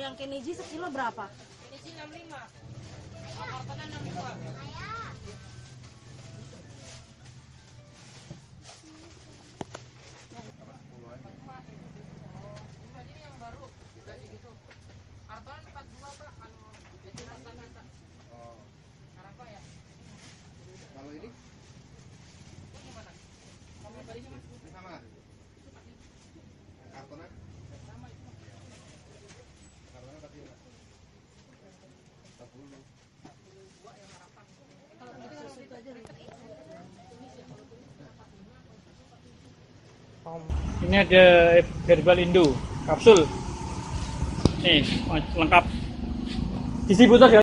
yang Keniji sekilo berapa? Keniji 65. Kartonnya 62. Ini yang baru. Gitu. Karton 42, Pak. Jadi rata-rata. Oh. Kenapa ya? Kalau ini? Ini gimana? Kamu tadi Mas? Sama. Kartonnya? Sama itu. Kartonnya berapa? 40. Ini ada herbal Indo kapsul. Nih, lengkap. Isi botol ya.